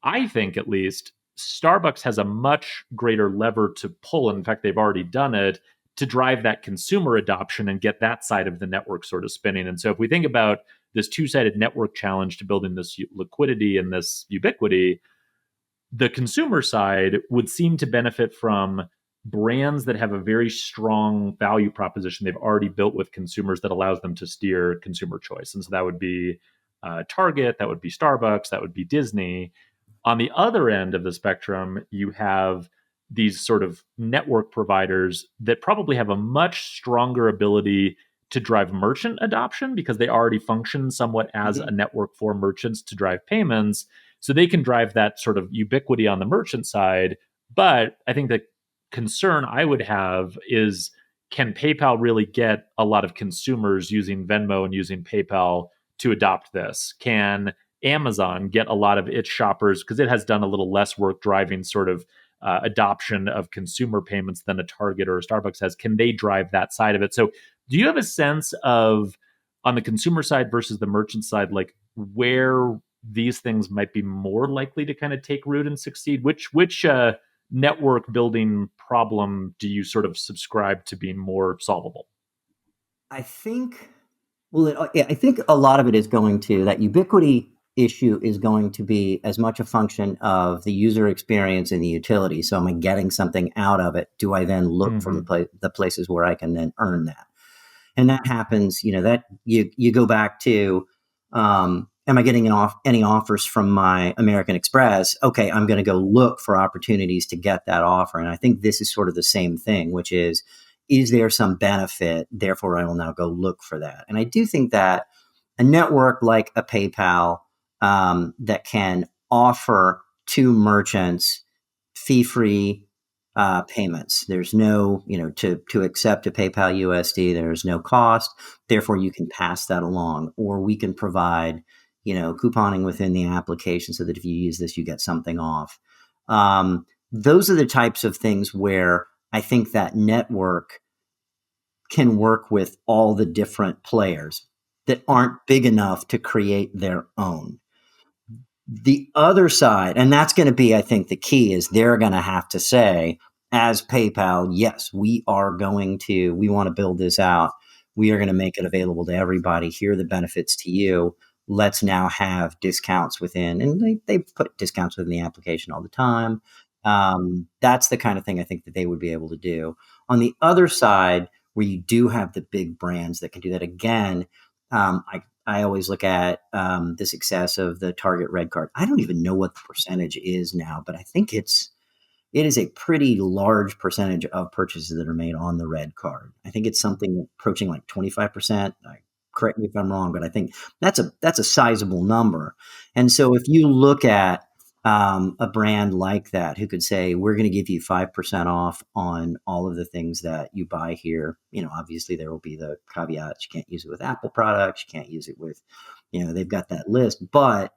I think at least, Starbucks has a much greater lever to pull. In fact, they've already done it to drive that consumer adoption and get that side of the network sort of spinning. And so if we think about this two-sided network challenge to building this liquidity and this ubiquity, the consumer side would seem to benefit from brands that have a very strong value proposition they've already built with consumers that allows them to steer consumer choice. And so that would be Target, that would be Starbucks, that would be Disney. On the other end of the spectrum, you have these sort of network providers that probably have a much stronger ability to drive merchant adoption because they already function somewhat as a network for merchants to drive payments. So they can drive that sort of ubiquity on the merchant side. But I think the concern I would have is, can PayPal really get a lot of consumers using Venmo and using PayPal to adopt this? Can Amazon get a lot of its shoppers, because it has done a little less work driving sort of adoption of consumer payments than a Target or a Starbucks has? Can they drive that side of it? So do you have a sense of, on the consumer side versus the merchant side, like where these things might be more likely to kind of take root and succeed? Which network building problem do you sort of subscribe to being more solvable? I think, I think a lot of it is going to, that ubiquity issue is going to be as much a function of the user experience and the utility. So am I getting something out of it? Do I then look for the places where I can then earn that? And that happens, that you go back to, am I getting any offers from my American Express? Okay, I'm going to go look for opportunities to get that offer. And I think this is sort of the same thing, which is there some benefit? Therefore, I will now go look for that. And I do think that a network like a PayPal that can offer to merchants fee-free payments. There's no, to accept a PayPal USD, there's no cost. Therefore, you can pass that along, or we can provide, couponing within the application so that if you use this, you get something off. Those are the types of things where I think that network can work with all the different players that aren't big enough to create their own. The other side, and that's going to be, I think, the key, is they're going to have to say, as PayPal, yes, we want to build this out. We are going to make it available to everybody. Here are the benefits to you. Let's now have discounts within, and they put discounts within the application all the time. That's the kind of thing I think that they would be able to do. On the other side, where you do have the big brands that can do that, again, I always look at the success of the Target Red Card. I don't even know what the percentage is now, but I think it is a pretty large percentage of purchases that are made on the Red Card. I think it's something approaching like 25%. Correct me if I'm wrong, but I think that's a sizable number. And so if you look at a brand like that who could say, we're going to give you 5% off on all of the things that you buy here. Obviously there will be the caveats. You can't use it with Apple products. You can't use it with, they've got that list. But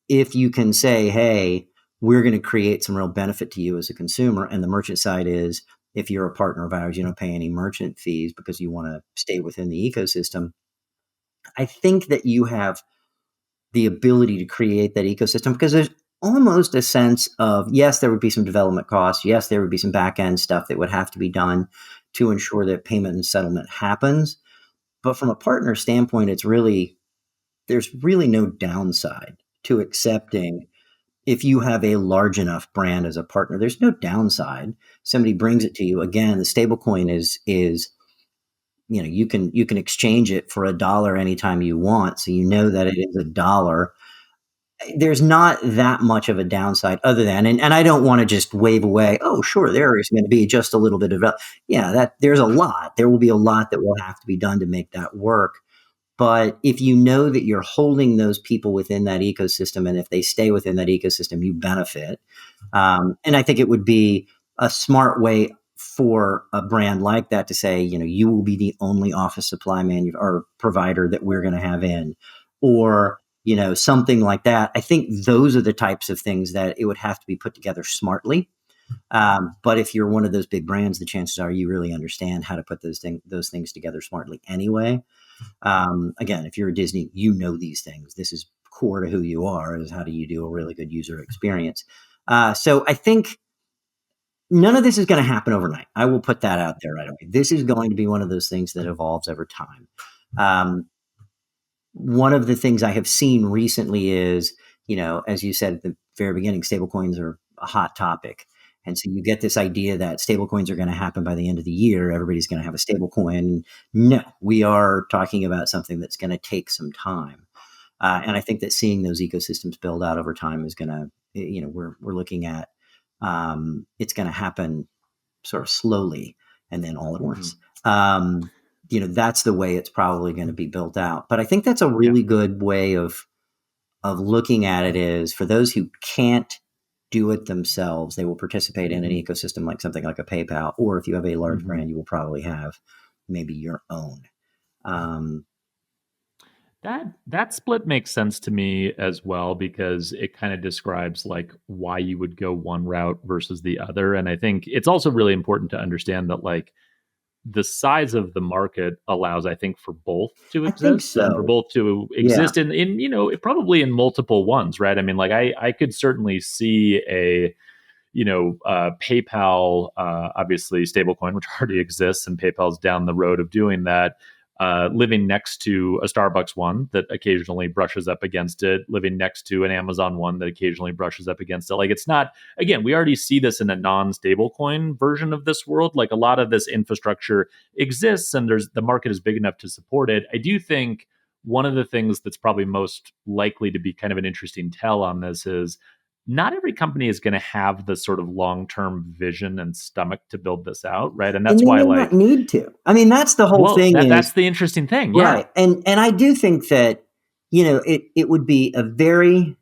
if you can say, hey, we're going to create some real benefit to you as a consumer, and the merchant side is, if you're a partner of ours, you don't pay any merchant fees because you want to stay within the ecosystem. I think that you have the ability to create that ecosystem, because there's almost a sense of, yes, there would be some development costs. Yes, there would be some back end stuff that would have to be done to ensure that payment and settlement happens. But from a partner standpoint, there's really no downside to accepting if you have a large enough brand as a partner, there's no downside. Somebody brings it to you. Again, the stablecoin is you can exchange it for $1 anytime you want, so you know that it is $1. There's not that much of a downside other than, and I don't want to just wave away, oh, sure, there is going to be just a little bit of, that there's a lot. There will be a lot that will have to be done to make that work. But if you know that you're holding those people within that ecosystem, and if they stay within that ecosystem, you benefit. And I think it would be a smart way for a brand like that to say, you will be the only office supply or provider that we're going to have in, or something like that. I think those are the types of things that it would have to be put together smartly. But if you're one of those big brands, the chances are you really understand how to put those things together smartly anyway. Again, if you're a Disney, these things. This is core to who you are, is how do you do a really good user experience. So I think none of this is going to happen overnight. I will put that out there right away. This is going to be one of those things that evolves over time. One of the things I have seen recently is, as you said at the very beginning, stablecoins are a hot topic. And so you get this idea that stablecoins are going to happen by the end of the year. Everybody's going to have a stablecoin. No, we are talking about something that's going to take some time. And I think that seeing those ecosystems build out over time is going to, we're looking at, it's going to happen sort of slowly and then all at once. That's the way it's probably going to be built out. But I think that's a really good way of looking at it, is for those who can't do it themselves, they will participate in an ecosystem like something like a PayPal, or if you have a large brand, you will probably have maybe your own. That split makes sense to me as well, because it kind of describes like why you would go one route versus the other. And I think it's also really important to understand that like the size of the market allows, I think, for both to exist and for both to exist in probably in multiple ones, right? I mean, like I could certainly see a PayPal, obviously stablecoin, which already exists, and PayPal's down the road of doing that, living next to a Starbucks one that occasionally brushes up against it, living next to an Amazon one that occasionally brushes up against it. Like, it's not, again, we already see this in a non-stablecoin version of this world. Like, a lot of this infrastructure exists and the market is big enough to support it. I do think one of the things that's probably most likely to be kind of an interesting tell on this is not every company is going to have the sort of long-term vision and stomach to build this out, right? And that's why, like, need to. I mean, that's the whole thing. That's the interesting thing, yeah. Right, and I do think that it would be a very,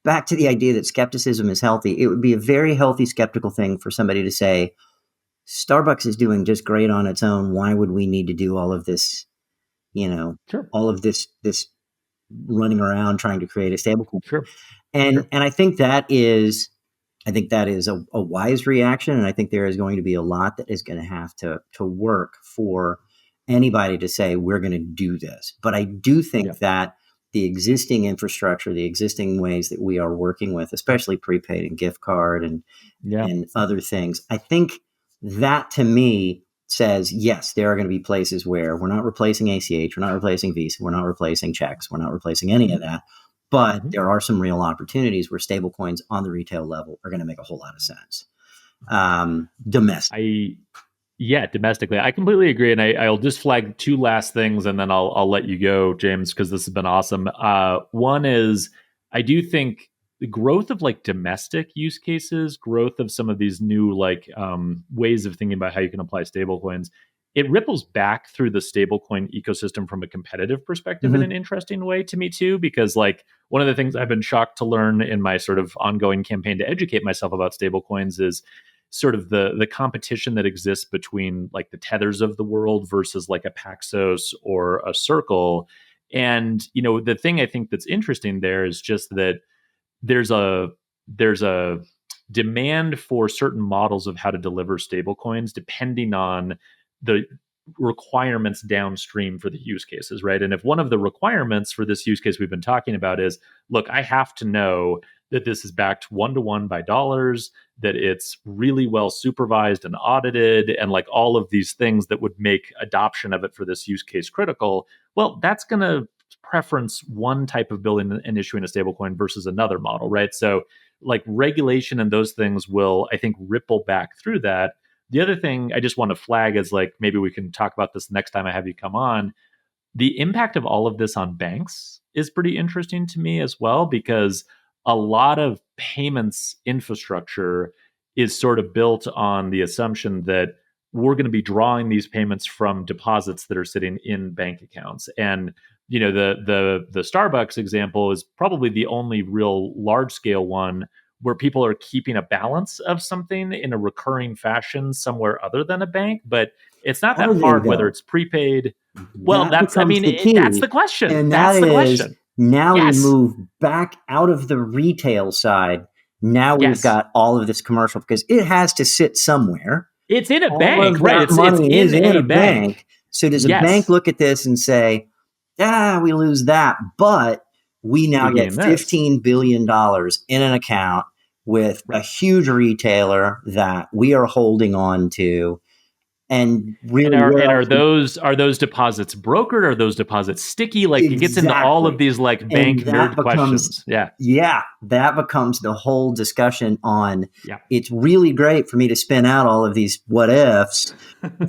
back to the idea that skepticism is healthy. It would be a very healthy skeptical thing for somebody to say, Starbucks is doing just great on its own. Why would we need to do all of this? All of this running around trying to create a stablecoin. Sure. And I think that is a wise reaction. And I think there is going to be a lot that is going to have to work for anybody to say, we're going to do this. But I do think that the existing infrastructure, the existing ways that we are working with, especially prepaid and gift card and other things, I think that to me says, yes, there are going to be places where we're not replacing ACH, we're not replacing Visa, we're not replacing checks, we're not replacing any of that. But there are some real opportunities where stablecoins on the retail level are going to make a whole lot of sense. Domestically. I completely agree. And I'll just flag two last things and then I'll let you go, James, because this has been awesome. One is, I do think the growth of like domestic use cases, growth of some of these new like ways of thinking about how you can apply stablecoins, it ripples back through the stablecoin ecosystem from a competitive perspective in an interesting way to me too, because like one of the things I've been shocked to learn in my sort of ongoing campaign to educate myself about stablecoins is sort of the competition that exists between like the Tethers of the world versus like a Paxos or a Circle. And, the thing I think that's interesting there is just that there's a demand for certain models of how to deliver stablecoins depending on the requirements downstream for the use cases, right? And if one of the requirements for this use case we've been talking about is, look, I have to know that this is backed one-to-one by dollars, that it's really well supervised and audited, and like all of these things that would make adoption of it for this use case critical, well, that's going to preference one type of building and issuing a stablecoin versus another model, right? So like regulation and those things will, I think, ripple back through that. The other thing I just want to flag is like, maybe we can talk about this next time I have you come on. The impact of all of this on banks is pretty interesting to me as well, because a lot of payments infrastructure is sort of built on the assumption that we're going to be drawing these payments from deposits that are sitting in bank accounts. And the Starbucks example is probably the only real large scale one where people are keeping a balance of something in a recurring fashion somewhere other than a bank. But it's not that hard, whether it's prepaid. Well, that's the question. And that's the question. Now we move back out of the retail side. Now we've got all of this commercial, because it has to sit somewhere. It's in a bank, right? It's in a bank. So does a bank look at this and say, we lose that, but we now get $15 billion in an account with a huge retailer that we are holding on to? And really, are those deposits brokered? Are those deposits sticky? Like it gets into all of these like bank nerd questions. That becomes the whole discussion on. It's really great for me to spin out all of these what ifs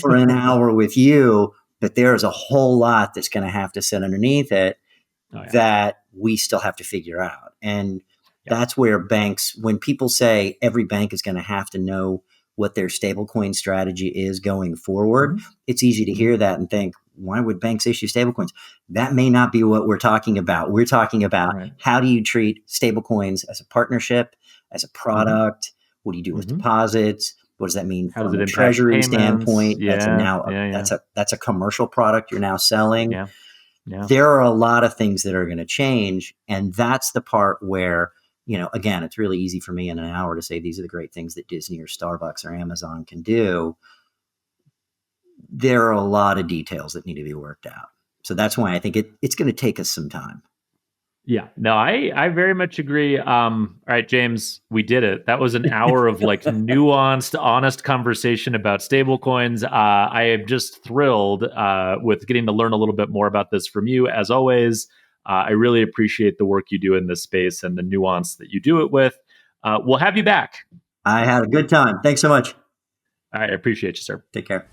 for an hour with you, but there's a whole lot that's going to have to sit underneath it that we still have to figure out. And that's where banks, when people say every bank is going to have to know what their stablecoin strategy is going forward, it's easy to hear that and think, why would banks issue stablecoins? That may not be what we're talking about. We're talking about how do you treat stablecoins as a partnership, as a product? What do you do with deposits? What does that mean from a treasury standpoint? That's a commercial product you're now selling. There are a lot of things that are going to change, and that's the part where, again, it's really easy for me in an hour to say these are the great things that Disney or Starbucks or Amazon can do. There are a lot of details that need to be worked out. So that's why I think it's going to take us some time. Yeah, no, I very much agree. All right, James, we did it. That was an hour of like nuanced, honest conversation about stablecoins. I am just thrilled with getting to learn a little bit more about this from you, as always. I really appreciate the work you do in this space and the nuance that you do it with. We'll have you back. I had a good time. Thanks so much. All right, I appreciate you, sir. Take care.